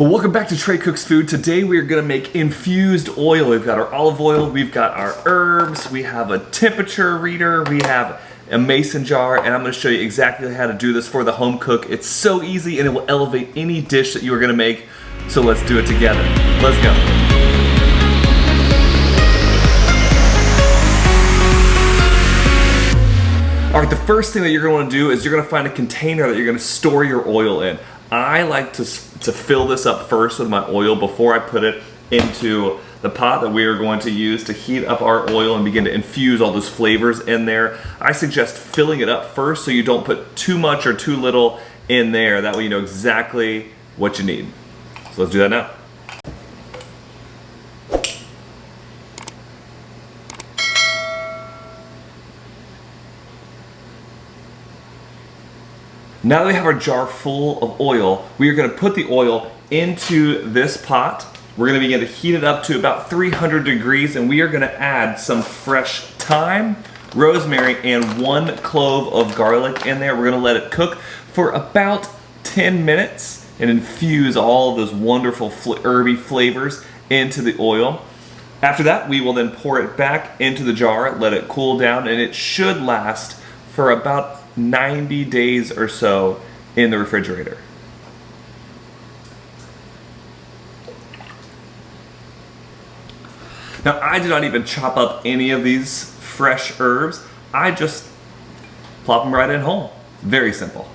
Well, welcome back to Trey Cooks Food. Today we are going to make infused oil. We've got our olive oil, we've got our herbs, we have a temperature reader, we have a mason jar, and I'm going to show you exactly how to do this for the home cook. It's so easy and it will elevate any dish that you are going to make. So let's do it together. Let's go. All right, the first thing that you're going to want to do is you're going to find a container that you're going to store your oil in. I like to fill this up first with my oil before I put it into the pot that we are going to use to heat up our oil and begin to infuse all those flavors in there. I suggest filling it up first so you don't put too much or too little in there. That way you know exactly what you need. So let's do that now. Now that we have our jar full of oil, we are going to put the oil into this pot. We're going to begin to heat it up to about 300 degrees, and we are going to add some fresh thyme, rosemary, and 1 clove of garlic in there. We're going to let it cook for about 10 minutes and infuse all of those wonderful herby flavors into the oil. After that, we will then pour it back into the jar, let it cool down, and it should last for about 90 days or so in the refrigerator. Now, I do not even chop up any of these fresh herbs. I just plop them right in whole. Very simple.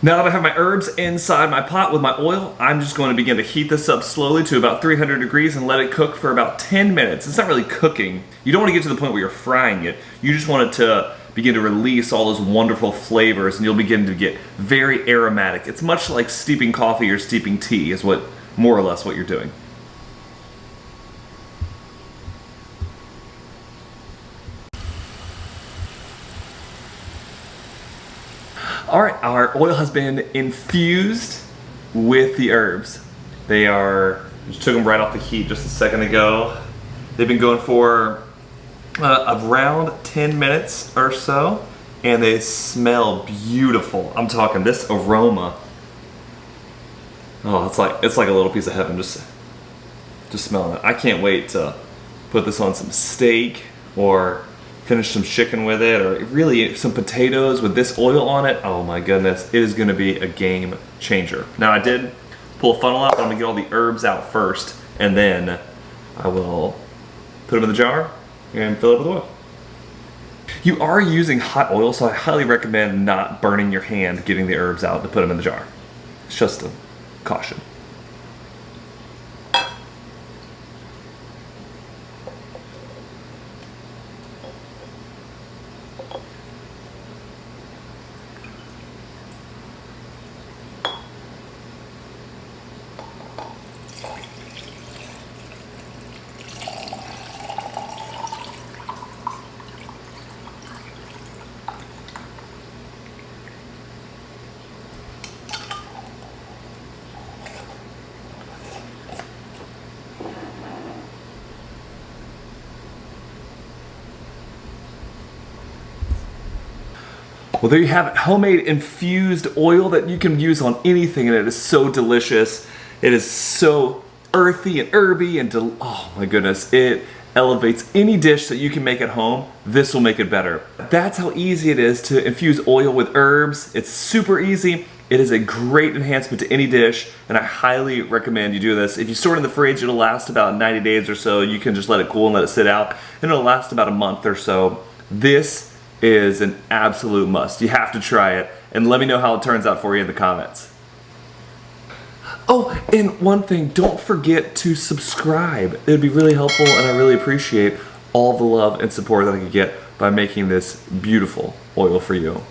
Now that I have my herbs inside my pot with my oil, I'm just going to begin to heat this up slowly to about 300 degrees and let it cook for about 10 minutes. It's not really cooking. You don't want to get to the point where you're frying it. You just want it to begin to release all those wonderful flavors, and you'll begin to get very aromatic. It's much like steeping coffee or steeping tea is what more or less what you're doing. All right, our oil has been infused with the herbs. Just took them right off the heat just a second ago. They've been going for around 10 minutes or so, and they smell beautiful. I'm talking this aroma. Oh, it's like a little piece of heaven just smelling it. I can't wait to put this on some steak or finish some chicken with it, or really some potatoes with this oil on it. Oh my goodness, it is gonna be a game changer. Now, I did pull a funnel out, but I'm gonna get all the herbs out first, and then I will put them in the jar and fill it with oil. You are using hot oil, so I highly recommend not burning your hand getting the herbs out to put them in the jar. It's just a caution. Well, there you have it, homemade infused oil that you can use on anything, and it is so delicious. It is so earthy and herby, and oh my goodness, it elevates any dish that you can make at home. This will make it better. That's how easy it is to infuse oil with herbs. It's super easy. It is a great enhancement to any dish, and I highly recommend you do this. If you store it in the fridge, it'll last about 90 days or so. You can just let it cool and let it sit out, and it'll last about a month or so. This is an absolute must. You have to try it, and let me know how it turns out for you in the comments. Oh, and one thing, don't forget to subscribe. It would be really helpful, and I really appreciate all the love and support that I could get by making this beautiful oil for you.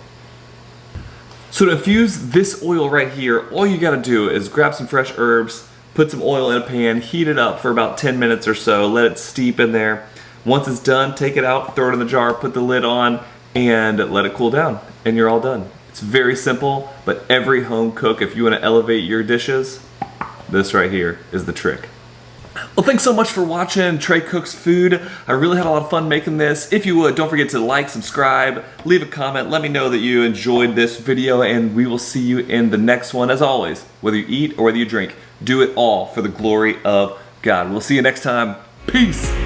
So to infuse this oil right here, all you gotta do is grab some fresh herbs, put some oil in a pan, heat it up for about 10 minutes or so, let it steep in there. Once it's done, take it out, throw it in the jar, put the lid on, and let it cool down, and you're all done. It's very simple, but every home cook, if you want to elevate your dishes, this right here is the trick. Well, thanks so much for watching Trey Cooks Food. I really had a lot of fun making this. If you would, don't forget to like, subscribe, leave a comment, let me know that you enjoyed this video, and we will see you in the next one. As always, whether you eat or whether you drink, do it all for the glory of God. We'll see you next time. Peace.